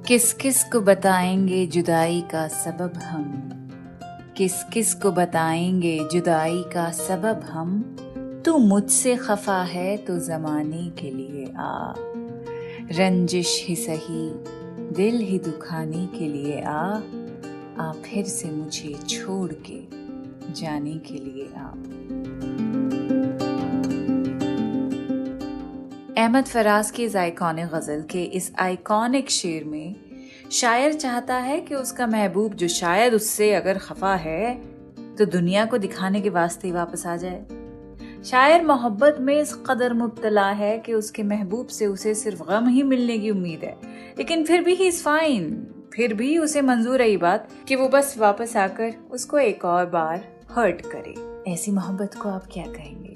किस किस को बताएंगे जुदाई का सबब हम, किस किस को बताएंगे जुदाई का सबब हम। तू मुझसे खफा है तो ज़माने के लिए आ, रंजिश ही सही दिल ही दुखाने के लिए आ फिर से मुझे छोड़ के जाने के लिए आ। अहमद फराज की इस आइकॉनिक गज़ल के इस आइकॉनिक शेर में शायर चाहता है कि उसका महबूब जो शायद उससे अगर खफा है तो दुनिया को दिखाने के वास्ते वापस आ जाए। शायर मोहब्बत में इस कदर मुब्तला है कि उसके महबूब से उसे सिर्फ गम ही मिलने की उम्मीद है, लेकिन फिर भी ही इज फाइन, फिर भी उसे मंजूर है ये बात कि वो बस वापस आकर उसको एक और बार हर्ट करे। ऐसी मोहब्बत को आप क्या कहेंगे?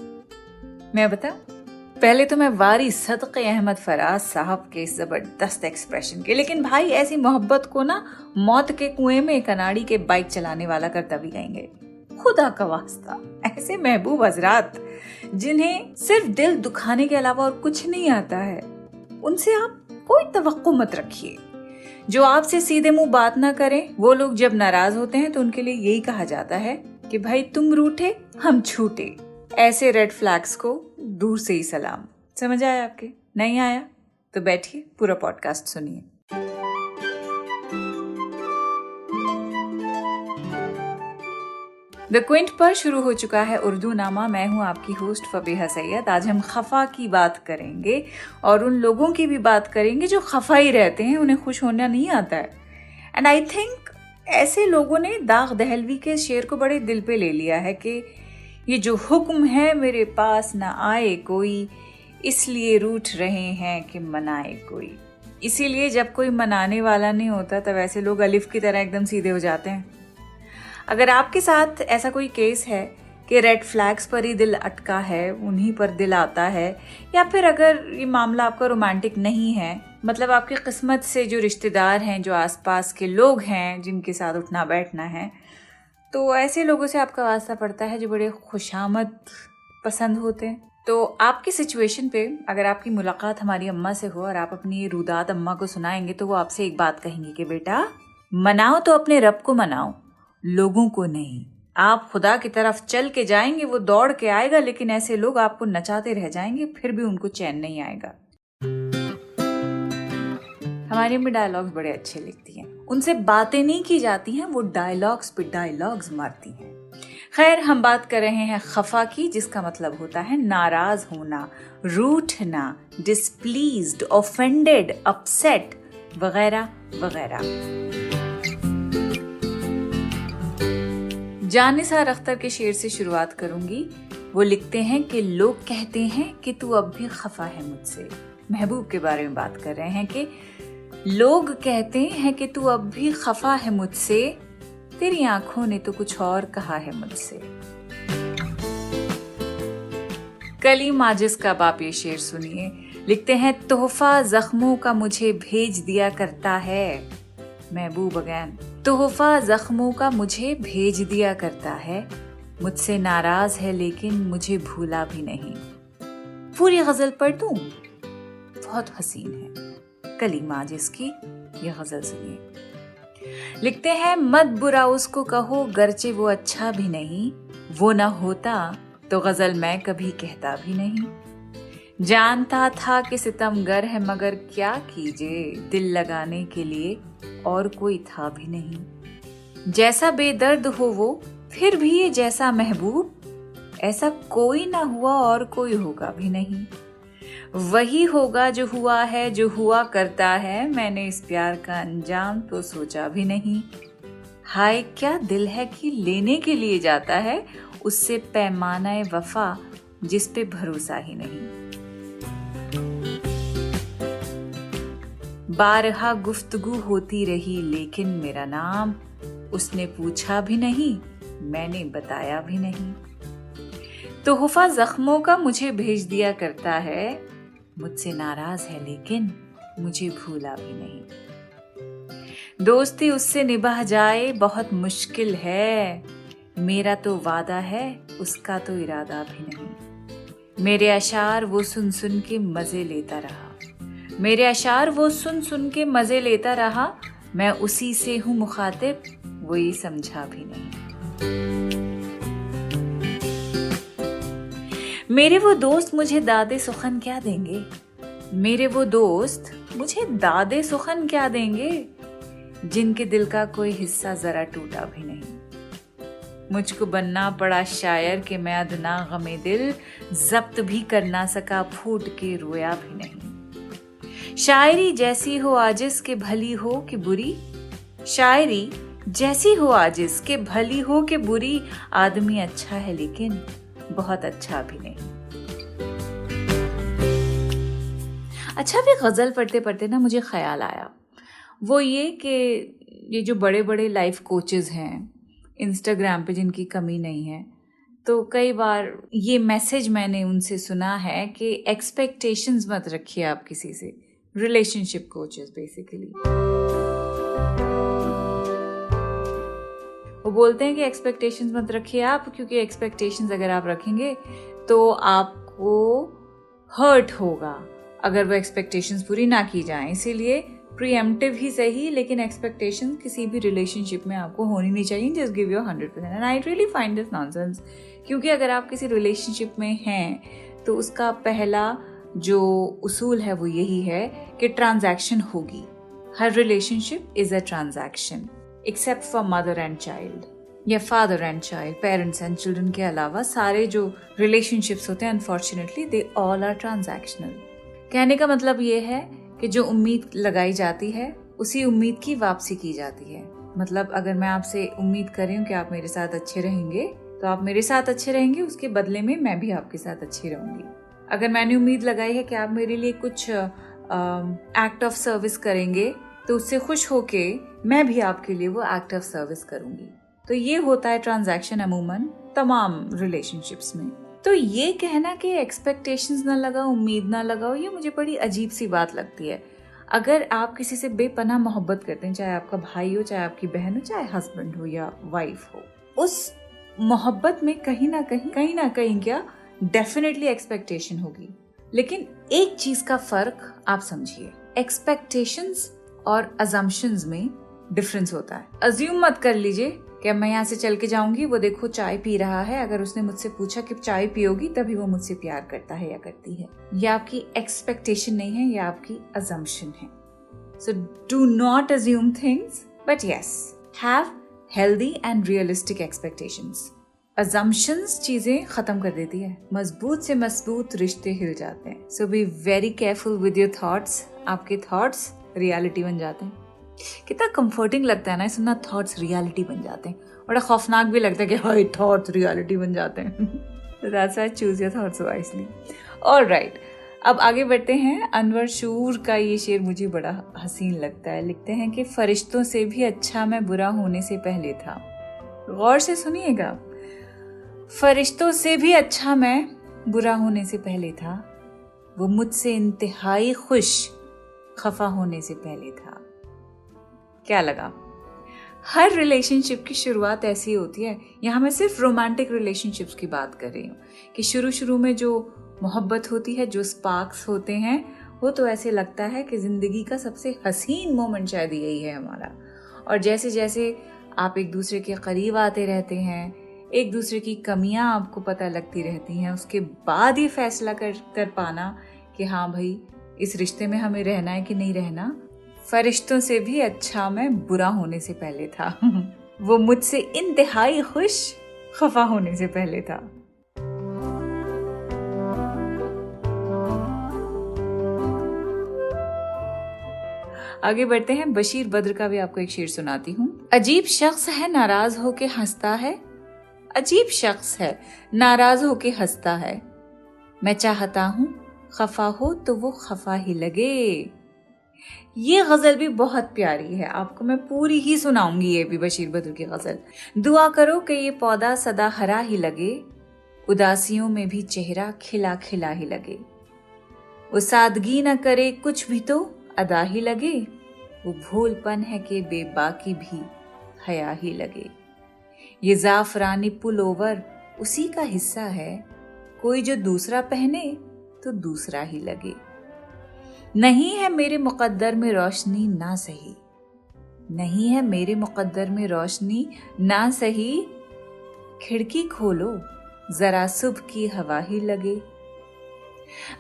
मैं बताऊं? पहले तो मैं वारी सदक़े अहमद फराज साहब के जबरदस्त एक्सप्रेशन के, लेकिन भाई ऐसी मोहब्बत को ना मौत के कुएं में कनाड़ी के बाइक चलाने वाला करता भी कहेंगे। खुदा का वास्ता ऐसे महबूब हजरात जिन्हें सिर्फ दिल दुखाने के अलावा और कुछ नहीं आता है, उनसे आप कोई तवक्को मत रखिए। जो आपसे सीधे मुंह बात ना करें, वो लोग जब नाराज होते हैं तो उनके लिए यही कहा जाता है कि भाई तुम रूठे हम छूटे। ऐसे रेड फ्लैग्स को दूर से ही सलाम। समझ आया आपके? नहीं आया तो बैठिए, पूरा पॉडकास्ट सुनिए। द क्विंट पर शुरू हो चुका है उर्दू नामा। मैं हूं आपकी होस्ट फबीहा सैयद। आज हम खफा की बात करेंगे और उन लोगों की भी बात करेंगे जो खफा ही रहते हैं, उन्हें खुश होना नहीं आता है। एंड आई थिंक ऐसे लोगों ने दाग दहलवी के शेर को बड़े दिल पे ले लिया है कि ये जो हुक्म है मेरे पास ना आए कोई, इसलिए रूठ रहे हैं कि मनाए कोई। इसीलिए जब कोई मनाने वाला नहीं होता तब ऐसे लोग अलिफ की तरह एकदम सीधे हो जाते हैं। अगर आपके साथ ऐसा कोई केस है कि रेड फ्लैग्स पर ही दिल अटका है, उन्हीं पर दिल आता है, या फिर अगर ये मामला आपका रोमांटिक नहीं है, मतलब आपकी किस्मत से जो रिश्तेदार हैं, जो आसपास के लोग हैं जिनके साथ उठना बैठना है, तो ऐसे लोगों से आपका वास्ता पड़ता है जो बड़े खुशामद पसंद होते हैं। तो आपकी सिचुएशन पे अगर आपकी मुलाकात हमारी अम्मा से हो और आप अपनी रूदात अम्मा को सुनाएंगे तो वो आपसे एक बात कहेंगी कि बेटा मनाओ तो अपने रब को मनाओ, लोगों को नहीं। आप खुदा की तरफ चल के जाएंगे, वो दौड़ के आएगा, लेकिन ऐसे लोग आपको नचाते रह जाएंगे, फिर भी उनको चैन नहीं आएगा। हमारी अम्मी डायलॉग्स बड़े अच्छे लिखती हैं, उनसे बातें नहीं की जाती हैं, वो डायलॉग्स पे डायलॉग्स मारती हैं। खैर, हम बात कर रहे हैं खफा की, जिसका मतलब होता है नाराज होना, रूठना, डिस्प्लीज्ड, ऑफेंडेड, अपसेट वगैरह वगैरह। जानिसार अख्तर के शेर से शुरुआत करूंगी। वो लिखते हैं कि लोग कहते हैं कि तू अब भी खफा है मुझसे। महबूब के बारे में बात कर रहे हैं कि लोग कहते हैं कि तू अब भी खफा है मुझसे, तेरी आंखों ने तो कुछ और कहा है मुझसे। कलीम आजिज का बाप ये शेर सुनिए। लिखते हैं तोहफा जख्मों का मुझे भेज दिया करता है। महबूब अगैन, तोहफा जख्मों का मुझे भेज दिया करता है, मुझसे नाराज है लेकिन मुझे भूला भी नहीं। पूरी गजल पढ़ दूं? बहुत हसीन है। कलीम आजिज की ये गजल सुनिए। लिखते हैं मत बुरा उसको कहो गरचे वो अच्छा भी नहीं, वो ना होता तो गजल मैं कभी कहता भी नहीं। जानता था कि सितमगर है मगर क्या कीजिए, दिल लगाने के लिए और कोई था भी नहीं। जैसा बेदर्द हो वो फिर भी ये जैसा महबूब, ऐसा कोई ना हुआ और कोई होगा भी नहीं। वही होगा जो हुआ है, जो हुआ करता है, मैंने इस प्यार का अंजाम तो सोचा भी नहीं। हाय क्या दिल है कि लेने के लिए जाता है, उससे पैमाना वफा जिस पे भरोसा ही नहीं। बारहा गुफ्तगू होती रही लेकिन मेरा नाम उसने पूछा भी नहीं, मैंने बताया भी नहीं। तोहफा जख्मों का मुझे भेज दिया करता है, मुझसे नाराज है लेकिन मुझे भूला भी नहीं। दोस्ती उससे निभा जाए बहुत मुश्किल है, मेरा तो वादा है उसका तो इरादा भी नहीं। मेरे अशार वो सुन सुन के मजे लेता रहा, मेरे अशार वो सुन सुन के मजे लेता रहा, मैं उसी से हूँ मुखातिब, वो ये समझा भी नहीं। मेरे वो दोस्त मुझे दादे सुखन क्या देंगे, मेरे वो दोस्त मुझे दादे सुखन क्या देंगे, जिनके दिल का कोई हिस्सा जरा टूटा भी नहीं। मुझको बनना पड़ा शायर कि मैं अदना गमे दिल जब्त भी कर ना सका, फूट के रोया भी नहीं। शायरी जैसी हो आजिज़ के भली हो कि बुरी, शायरी जैसी हो आजिज़ के भली हो कि बुरी, आदमी अच्छा है लेकिन बहुत अच्छा भी नहीं। अच्छा, भी गजल पढ़ते पढ़ते ना मुझे ख्याल आया, वो ये कि ये जो बड़े बड़े लाइफ कोचेस हैं इंस्टाग्राम पे, जिनकी कमी नहीं है, तो कई बार ये मैसेज मैंने उनसे सुना है कि एक्सपेक्टेशंस मत रखिए आप किसी से। रिलेशनशिप कोचेस बेसिकली वो बोलते हैं कि एक्सपेक्टेशंस मत रखिए आप, क्योंकि एक्सपेक्टेशंस अगर आप रखेंगे तो आपको हर्ट होगा अगर वो एक्सपेक्टेशंस पूरी ना की जाएं। इसीलिए प्रीएम्प्टिव ही सही, लेकिन एक्सपेक्टेशन किसी भी रिलेशनशिप में आपको होनी नहीं चाहिए। Just give your 100%। And I really find this nonsense, क्योंकि अगर आप किसी रिलेशनशिप में हैं तो उसका पहला जो उसूल है वो यही है कि ट्रांजैक्शन होगी। हर relationship is a transaction, except for mother and child या father and child, parents and children के अलावा सारे जो रिलेशनशिप्स होते हैं unfortunately they all are transactional. कहने का मतलब ये है कि जो उम्मीद लगाई जाती है उसी उम्मीद की वापसी की जाती है। मतलब अगर मैं आपसे उम्मीद कर रही हूँ कि आप मेरे साथ अच्छे रहेंगे तो आप मेरे साथ अच्छे रहेंगे, उसके बदले में मैं भी आपके साथ अच्छी रहूंगी। अगर मैंने उम्मीद लगाई है कि आप मेरे लिए कुछ एक्ट ऑफ सर्विस करेंगे तो उससे खुश होके मैं भी आपके लिए वो एक्ट ऑफ सर्विस करूंगी। तो ये होता है ट्रांजैक्शन अमूमन तमाम रिलेशनशिप्स में। तो ये कहना कि एक्सपेक्टेशंस ना लगाओ, उम्मीद ना लगाओ, ये मुझे बड़ी अजीब सी बात लगती है। अगर आप किसी से बेपनाह मोहब्बत करते हैं, चाहे आपका भाई हो, चाहे आपकी बहन हो, चाहे हस्बैंड हो या वाइफ हो, उस मोहब्बत में कहीं ना कहीं क्या डेफिनेटली एक्सपेक्टेशन होगी। लेकिन एक चीज का फर्क आप समझिए, एक्सपेक्टेशंस और अजम्पशंस में डिफरेंस होता है। अज्यूम मत कर लीजिए कि मैं यहाँ से चल के जाऊंगी, वो देखो चाय पी रहा है, अगर उसने मुझसे पूछा कि चाय पियोगी तभी वो मुझसे प्यार करता है या करती है। ये आपकी एक्सपेक्टेशन नहीं है, ये आपकी अजम्पशन है। So do not assume things, but yes have healthy and realistic expectations. Assumptions चीजें खत्म कर देती है, मजबूत से मजबूत रिश्ते हिल जाते हैं। So be very careful with your thoughts. आपके थॉट्स रियलिटी बन जाते हैं। कितना कंफर्टिंग लगता है ना सुनना, थॉट्स रियलिटी बन जाते हैं। बड़ा खौफनाक भी लगता है कि हाय थॉट्स रियलिटी बन जाते हैं। तो that's why choose your thoughts wisely. Alright, अब आगे बढ़ते हैं। अनवर शूर का ये शेर मुझे बड़ा हसीन लगता है। लिखते हैं कि फरिश्तों से भी अच्छा मैं बुरा होने से पहले था। गौर से सुनिएगा, फरिश्तों से भी अच्छा मैं बुरा होने से पहले था, वो मुझसे इंतहाई खुश खफा होने से पहले था। क्या लगा? हर रिलेशनशिप की शुरुआत ऐसी होती है। यहाँ मैं सिर्फ रोमांटिक रिलेशनशिप्स की बात कर रही हूँ कि शुरू में जो मोहब्बत होती है, जो स्पार्क्स होते हैं, वो तो ऐसे लगता है कि जिंदगी का सबसे हसीन मोमेंट शायद यही है हमारा। और जैसे जैसे आप एक दूसरे के करीब आते रहते हैं, एक दूसरे की कमियां आपको पता लगती रहती हैं, उसके बाद ये फैसला कर पाना कि हाँ भाई इस रिश्ते में हमें रहना है कि नहीं रहना। फरिश्तों से भी अच्छा मैं बुरा होने से पहले था। वो मुझसे इंतहाई खुश खफा होने से पहले था। आगे बढ़ते हैं। बशीर बद्र का भी आपको एक शेर सुनाती हूँ। अजीब शख्स है नाराज होके हंसता है, अजीब शख्स है नाराज होके हंसता है, मैं चाहता हूँ खफा हो तो वो खफा ही लगे। ये गजल भी बहुत प्यारी है, आपको मैं पूरी ही सुनाऊंगी। ये भी बशीर बद्र की गजल। दुआ करो कि ये पौधा सदा हरा ही लगे, उदासियों में भी चेहरा खिला खिला ही लगे। वो सादगी न करे कुछ भी तो अदा ही लगे, वो भोलपन है कि बेबाकी भी हया ही लगे। ये जाफरानी पुलोवर उसी का हिस्सा है, कोई जो दूसरा पहने तो दूसरा ही लगे। नहीं है मेरे मुकद्दर में रोशनी ना सही, नहीं है मेरे मुकद्दर में रोशनी ना सही, खिड़की खोलो जरा सुबह की हवा ही लगे।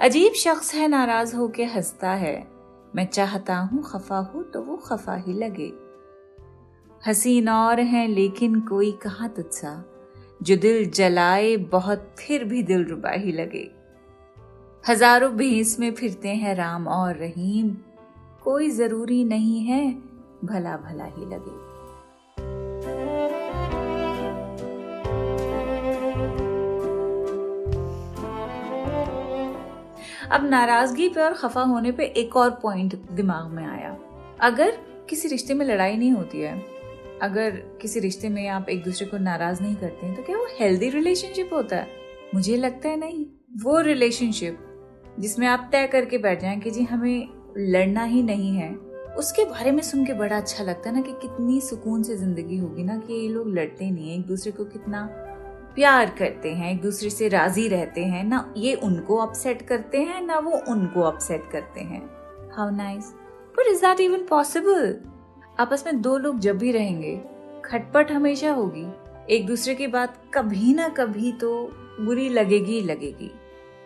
अजीब शख्स है नाराज होके हंसता है, मैं चाहता हूँ खफा हूँ तो वो खफा ही लगे। हसीन और है लेकिन कोई कहाँ तुझसा, जो दिल जलाए बहुत फिर भी दिल रुबा ही लगे। हजारों भेस में फिरते हैं राम और रहीम, कोई जरूरी नहीं है भला भला ही लगे। अब नाराजगी पे और खफा होने पे एक और पॉइंट दिमाग में आया। अगर किसी रिश्ते में लड़ाई नहीं होती है, अगर किसी रिश्ते में आप एक दूसरे को नाराज नहीं करते हैं, तो क्या वो हेल्दी रिलेशनशिप होता है? मुझे लगता है नहीं। वो रिलेशनशिप जिसमें आप तय करके बैठ जाएं कि जी हमें लड़ना ही नहीं है, उसके बारे में सुन के बड़ा अच्छा लगता है ना कि कितनी सुकून से जिंदगी होगी ना, कि ये लोग लड़ते नहीं है, एक दूसरे को कितना प्यार करते हैं, एक दूसरे से राजी रहते हैं, ना ये उनको अपसेट करते हैं ना वो उनको अपसेट करते हैं। How nice. But is that even possible? आपस में दो लोग जब भी रहेंगे खटपट हमेशा होगी, एक दूसरे की बात कभी ना कभी तो बुरी लगेगी ही लगेगी,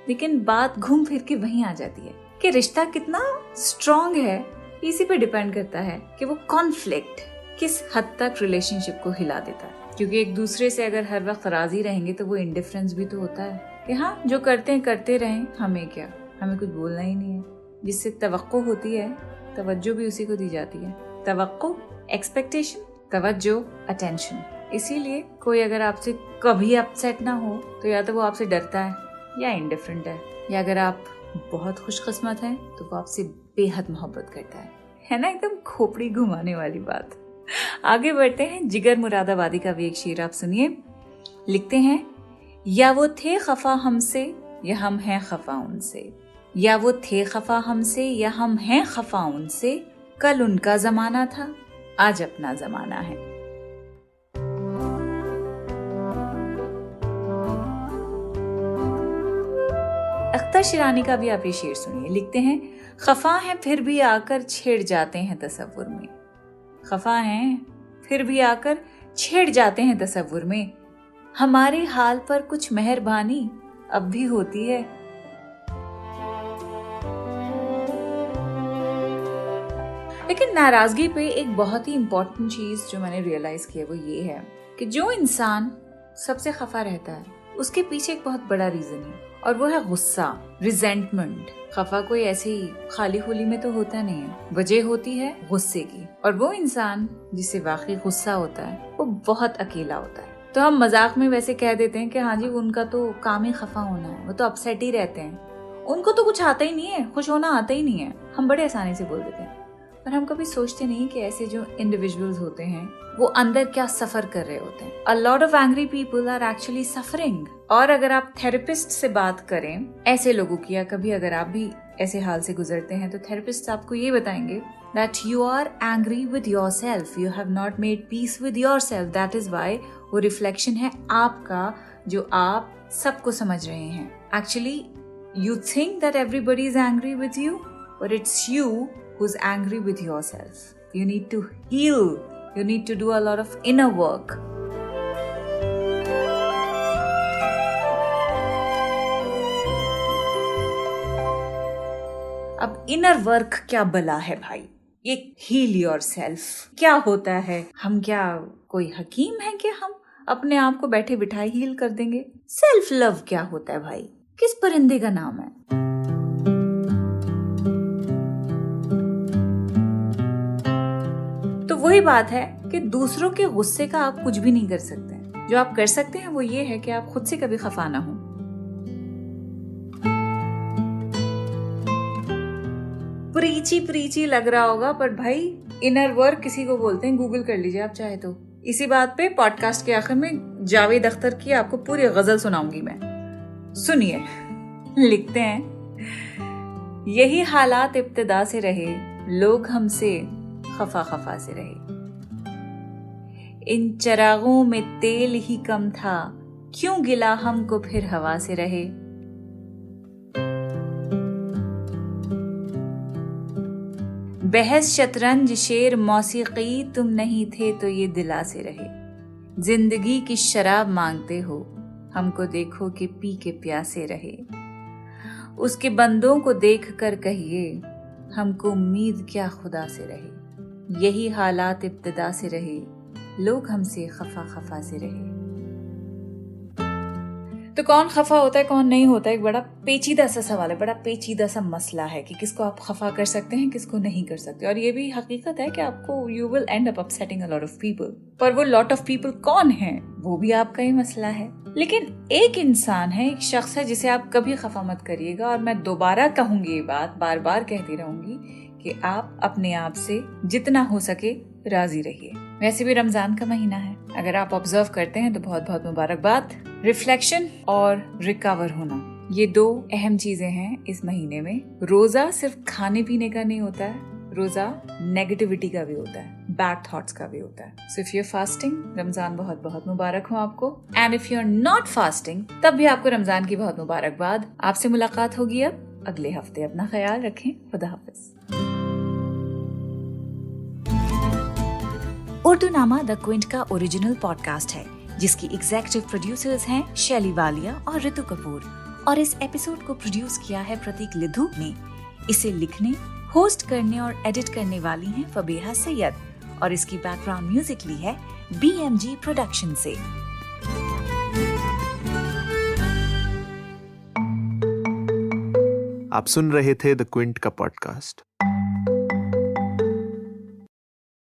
लेकिन बात घूम फिर के वहीं आ जाती है कि रिश्ता कितना स्ट्रॉन्ग है। इसी पे डिपेंड करता है कि वो कॉन्फ्लिक्ट किस हद तक रिलेशनशिप को हिला देता है। क्योंकि एक दूसरे से अगर हर वक्त राजी रहेंगे तो वो इंडिफरेंस भी तो होता है कि हाँ जो करते हैं करते रहें, हमें क्या, हमें कुछ बोलना ही नहीं है। जिससे तवक्को होती है तवज्जो भी उसी को दी जाती है। तवक्को, एक्सपेक्टेशन, तवज्जो, अटेंशन। इसीलिए कोई अगर आपसे कभी अपसेट ना हो तो या तो वो आपसे डरता है या इंडिफरेंट है, या अगर आप बहुत खुशकिस्मत हैं तो वो आपसे बेहद मोहब्बत करता है ना। एकदम खोपड़ी घुमाने वाली बात। आगे बढ़ते हैं। जिगर मुरादाबादी का भी एक शेर आप सुनिए। लिखते हैं, या वो थे खफा हमसे या हम हैं खफा उनसे, या वो थे खफा हमसे या हम हैं खफा उनसे, कल उनका जमाना था आज अपना जमाना है। अख्तर शिरानी का भी आप ये शेर सुनिए। लिखते हैं, खफा हैं फिर भी आकर छेड़ जाते हैं तसव्वुर में, खफा हैं फिर भी आकर छेड़ जाते हैं तसव्वुर में, हमारे हाल पर कुछ मेहरबानी अब भी होती है। लेकिन नाराजगी पे एक बहुत ही इंपॉर्टेंट चीज जो मैंने रियलाइज किया वो ये है कि जो इंसान सबसे खफा रहता है उसके पीछे एक बहुत बड़ा रीजन है, और वो है गुस्सा, रिजेंटमेंट। खफा कोई ऐसे ही खाली खुली में तो होता नहीं है, वजह होती है गुस्से की। और वो इंसान जिसे वाकई गुस्सा होता है वो बहुत अकेला होता है। तो हम मजाक में वैसे कह देते हैं कि हाँ जी उनका तो काम ही खफा होना है, वो तो अपसेट ही रहते हैं, उनको तो कुछ आता ही नहीं है, खुश होना आता ही नहीं है। हम बड़े आसानी से बोल देते हैं, पर हम कभी सोचते नहीं कि ऐसे जो इंडिविजुअल्स होते हैं वो अंदर क्या सफर कर रहे होते हैं। A lot of angry people are actually suffering. और अगर आप थेरेपिस्ट से बात करें ऐसे लोगों की, या कभी अगर आप भी ऐसे हाल से गुजरते हैं, तो थेरेपिस्ट आपको ये बताएंगे that you are angry with yourself, you have not made peace with yourself, that is why वो रिफ्लेक्शन है आपका जो आप सबको समझ रहे हैं। Actually you think that everybody is angry with you, but it's you who's angry with yourself. You need to heal, you need to do a lot of inner work. अब इनर वर्क क्या बला है भाई, ये heal your self क्या होता है? हम क्या कोई हकीम है कि हम अपने आप को बैठे बिठाए हील कर देंगे? सेल्फ लव क्या होता है भाई? किस परिंदे का नाम है? तो वही बात है कि दूसरों के गुस्से का आप कुछ भी नहीं कर सकते। जो आप कर सकते हैं वो ये है कि आप खुद से कभी खफा ना हो। प्रीची लग रहा होगा, पर भाई इनर वर्क किसी को बोलते हैं, गूगल कर लीजिए आप चाहे तो। इसी बात पे पॉडकास्ट के आखिर में जावेद अख्तर की आपको पूरी गजल सुनाऊंगी मैं, सुनिए। लिखते हैं, यही हालात इब्तिदा से रहे, लोग हमसे खफा खफा से रहे, इन चरागों में तेल ही कम था, क्यों गिला हमको फिर हवा से रहे। बहस शतरंज शेर मौसीकी तुम नहीं थे तो ये दिला से रहे। जिंदगी की शराब मांगते हो, हमको देखो कि पी के प्यासे रहे। उसके बंदों को देख कर कहिए, हमको उम्मीद क्या खुदा से रहे। यही हालात इब्तिदा से रहे, लोग हमसे खफा खफा से रहे। तो कौन खफा होता है कौन नहीं होता है, एक बड़ा पेचीदा सा सवाल है, बड़ा पेचीदा सा मसला है कि किसको आप खफा कर सकते हैं, किसको नहीं कर सकते। और ये भी हकीकत है कि आपको you will and up upsetting a lot of people, पर वो लॉट ऑफ पीपल कौन है वो भी आपका ही मसला है। लेकिन एक इंसान है, एक शख्स है जिसे आप कभी खफा मत करिएगा। और मैं दोबारा कहूंगी ये बात, बार बार कहती रहूंगी कि आप अपने आप से जितना हो सके राजी रहिए। वैसे भी रमजान का महीना है, अगर आप ऑब्जर्व करते हैं तो बहुत बहुत मुबारकबाद। रिफ्लेक्शन और रिकवर होना, ये 2 अहम चीजें हैं इस महीने में। रोजा सिर्फ खाने पीने का नहीं होता है, रोजा नेगेटिविटी का भी होता है, बैड थॉट्स का भी होता है। So if you are fasting, Ramzan बहुत बहुत मुबारक हो आपको। And if you are not fasting, तब भी आपको रमजान की बहुत मुबारकबाद। आपसे मुलाकात होगी अब अगले हफ्ते। अपना ख्याल रखें। खुदा हाफिज। उर्दू नामा द क्विंट का ओरिजिनल पॉडकास्ट है जिसकी एग्जीक्यूटिव प्रोड्यूसर्स हैं शैली वालिया और ऋतु कपूर, और इस एपिसोड को प्रोड्यूस किया है प्रतीक लिधु ने। इसे लिखने, होस्ट करने और एडिट करने वाली हैं फबीहा सैयद, और इसकी बैकग्राउंड म्यूजिक ली है BMG प्रोडक्शन से। आप सुन रहे थे द क्विंट का पॉडकास्ट।